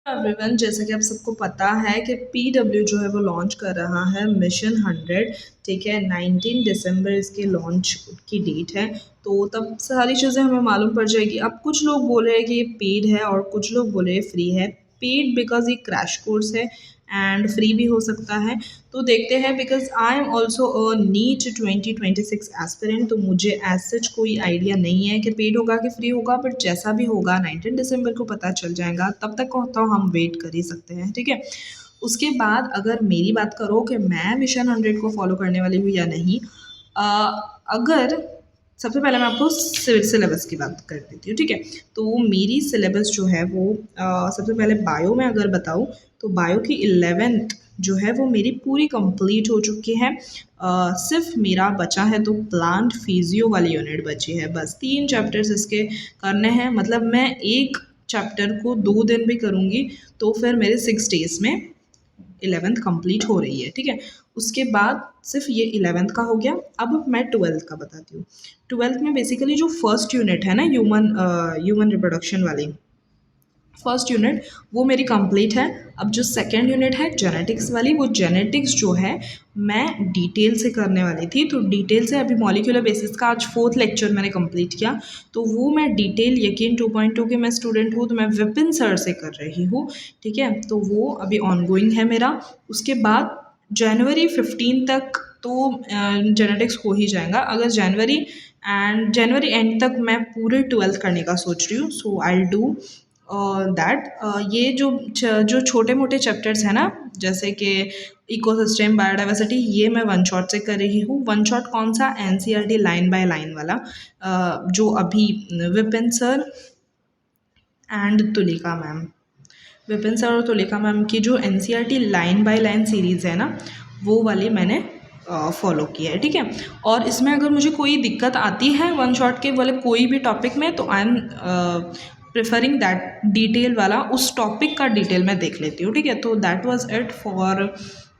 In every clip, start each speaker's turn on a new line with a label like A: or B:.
A: Everyone, जैसा कि आप सबको पता है कि पीडब्ल्यू जो है वो लॉन्च कर रहा है मिशन 100। ठीक है, 19 दिसंबर इसके लॉन्च की डेट है। तो तब सारी चीज़ें हमें मालूम पड़ जाएगी। अब कुछ लोग बोल रहे हैं कि ये पेड है और कुछ लोग बोल रहे हैं फ्री है। पेड बिकॉज ये क्रैश कोर्स है एंड फ्री भी हो सकता है। तो देखते हैं, because I am also a NEET 2026 aspirant. तो मुझे एज सच कोई आइडिया नहीं है कि पेड होगा कि फ्री होगा, बट जैसा भी होगा 19 दिसंबर को पता चल जाएगा। तब तक को तो हम वेट कर ही सकते हैं। ठीक है, उसके बाद अगर मेरी बात करो कि मैं मिशन 100 को फॉलो करने वाली हूँ या नहीं, अगर सबसे पहले मैं आपको सिलेबस की बात कर देती हूँ। ठीक है, तो मेरी सिलेबस जो है वो सबसे पहले बायो में अगर बताऊँ तो बायो की 11th जो है वो मेरी पूरी कंप्लीट हो चुकी है। सिर्फ मेरा बचा है तो प्लांट फिजियो वाली यूनिट बची है। बस 3 चैप्टर्स इसके करने हैं। मतलब मैं एक चैप्टर को 2 दिन भी करूँगी तो फिर मेरे 6 डेज़ में 11th कंप्लीट हो रही है। ठीक है, उसके बाद सिर्फ ये 11th का हो गया। अब मैं 12th का बताती हूँ। 12th में बेसिकली जो फर्स्ट यूनिट है ना, ह्यूमन रिप्रोडक्शन वाली फर्स्ट यूनिट, वो मेरी कंप्लीट है। अब जो सेकंड यूनिट है जेनेटिक्स वाली, वो जेनेटिक्स जो है मैं डिटेल से करने वाली थी। तो डिटेल से अभी मॉलिक्यूलर बेसिस का आज 4th लेक्चर मैंने कंप्लीट किया। तो वो मैं डिटेल यकीन 2.2 के मैं स्टूडेंट हूँ, तो मैं विपिन सर से कर रही हूँ। ठीक है, तो वो अभी ऑनगोइंग है मेरा। उसके बाद जनवरी 15 तक तो जेनेटिक्स हो ही जाएगा। अगर जनवरी एंड तक मैं पूरे 12th करने का सोच रही हूँ। सो आई डू दैट। ये जो छोटे मोटे चैप्टर्स हैं ना, जैसे कि इकोसिस्टम, बायोडाइवर्सिटी, ये मैं वन शॉट से कर रही हूँ। वन शॉट कौन सा? एनसीईआरटी लाइन बाय लाइन वाला, जो अभी Vipin sir and Tulika ma'am, Vipin sir और तुलिका मैम की जो NCERT line by line series है ना, वो वाली मैंने फॉलो किया है। ठीक है, और इसमें अगर मुझे कोई दिक्कत आती है वन शॉट के वाले कोई भी टॉपिक में, तो I am preferring that detail वाला, उस टॉपिक का डिटेल मैं देख लेती हूँ। ठीक है, तो that was it for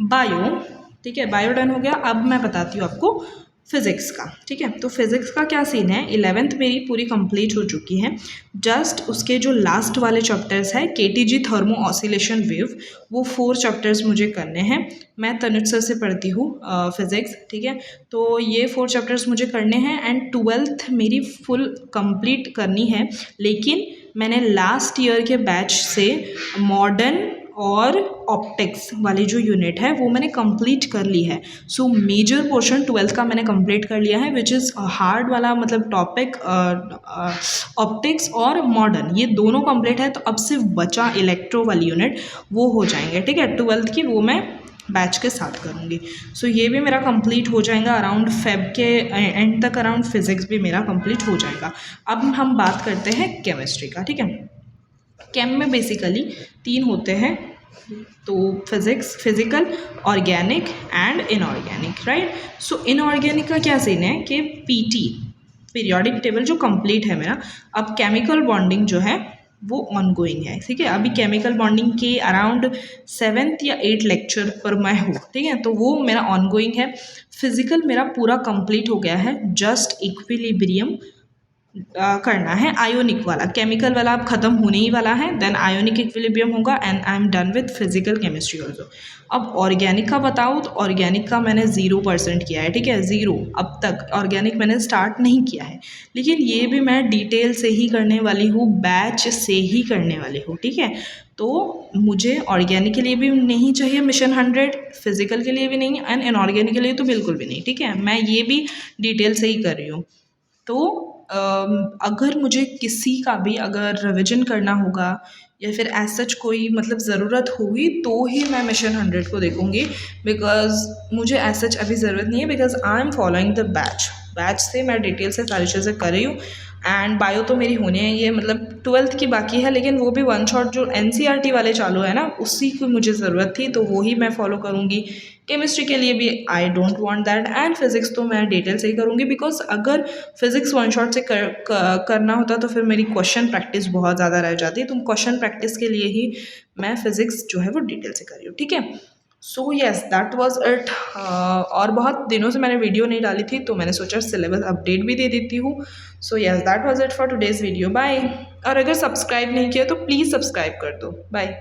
A: bio. ठीक है, बायो डन हो गया। अब मैं बताती हूँ आपको फिज़िक्स का। ठीक है, तो फिज़िक्स का क्या सीन है, 11th मेरी पूरी कंप्लीट हो चुकी है। जस्ट उसके जो लास्ट वाले चैप्टर्स है, केटीजी थर्मो ऑसिलेशन वेव, वो 4 चैप्टर्स मुझे करने हैं। मैं तनुज सर से पढ़ती हूँ फिज़िक्स। ठीक है, तो ये 4 चैप्टर्स मुझे करने हैं एंड 12th मेरी फुल कंप्लीट करनी है। लेकिन मैंने लास्ट ईयर के बैच से मॉडर्न और ऑप्टिक्स वाली जो यूनिट है वो मैंने कंप्लीट कर ली है। सो मेजर पोर्शन 12th का मैंने कंप्लीट कर लिया है, विच इज़ हार्ड वाला मतलब टॉपिक ऑप्टिक्स और मॉडर्न, ये दोनों कंप्लीट है। तो अब सिर्फ बचा इलेक्ट्रो वाली यूनिट, वो हो जाएंगे। ठीक है, 12th की वो मैं बैच के साथ करूँगी। सो ये भी मेरा कंप्लीट हो जाएगा अराउंड फेब के एंड तक। अराउंड फिज़िक्स भी मेरा कंप्लीट हो जाएगा। अब हम बात करते हैं केमिस्ट्री का। ठीक है, केम में बेसिकली 3 होते हैं, तो physics, physical, organic and inorganic, right. So inorganic का क्या सीन है कि पीटी, पीरियोडिक टेबल जो कंप्लीट है मेरा। अब केमिकल बॉन्डिंग जो है वो ऑनगोइंग है। ठीक है, अभी केमिकल बॉन्डिंग के अराउंड 7th या 8th लेक्चर पर मैं हूँ। ठीक है, तो वो मेरा ऑनगोइंग है। फिजिकल मेरा पूरा कंप्लीट हो गया है, जस्ट इक्विलिब्रियम करना है। आयोनिक वाला, केमिकल वाला अब खत्म होने ही वाला है, देन आयोनिक इक्विलिब्रियम होगा and I am done with physical chemistry also. अब ऑर्गेनिक का बताऊँ तो ऑर्गेनिक का मैंने 0% किया है। ठीक है, 0, अब तक ऑर्गेनिक मैंने स्टार्ट नहीं किया है। लेकिन ये भी मैं डिटेल से ही करने वाली हूँ, बैच से ही करने वाली हूँ। ठीक है, तो मुझे ऑर्गेनिक के लिए भी नहीं चाहिए मिशन 100, फिजिकल के लिए भी नहीं एंड इनऑर्गेनिक के लिए तो बिल्कुल भी नहीं। ठीक है, मैं ये भी डिटेल से ही कर रही हूँ। तो अगर मुझे किसी का भी अगर रिविजन करना होगा या फिर एज सच कोई मतलब ज़रूरत होगी तो ही मैं मिशन 100 को देखूँगी, बिकॉज मुझे एज सच अभी ज़रूरत नहीं है, because I am following the batch से मैं डिटेल से सारी चीज़ें कर रही हूँ। एंड बायो तो मेरी होनी है, ये मतलब 12th की बाकी है, लेकिन वो भी वन शॉट जो एनसीईआरटी वाले चालू है ना, उसी की मुझे ज़रूरत थी, तो वो ही मैं फॉलो करूँगी। केमिस्ट्री के लिए भी I don't want that, and physics तो मैं डिटेल से ही करूँगी, बिकॉज अगर फिज़िक्स वन शॉट से करना होता तो फिर मेरी क्वेश्चन प्रैक्टिस बहुत ज़्यादा रह जाती। तो क्वेश्चन प्रैक्टिस के लिए ही मैं फिज़िक्स जो है वो डिटेल से कर रही हूँ। ठीक है, सो येस दैट वाज इट। और बहुत दिनों से मैंने वीडियो नहीं डाली थी, तो मैंने सोचा सिलेबस अपडेट भी दे देती हूँ। So yes that was it for today's video. Bye. और अगर सब्सक्राइब नहीं किया तो प्लीज़ सब्सक्राइब कर दो। बाय।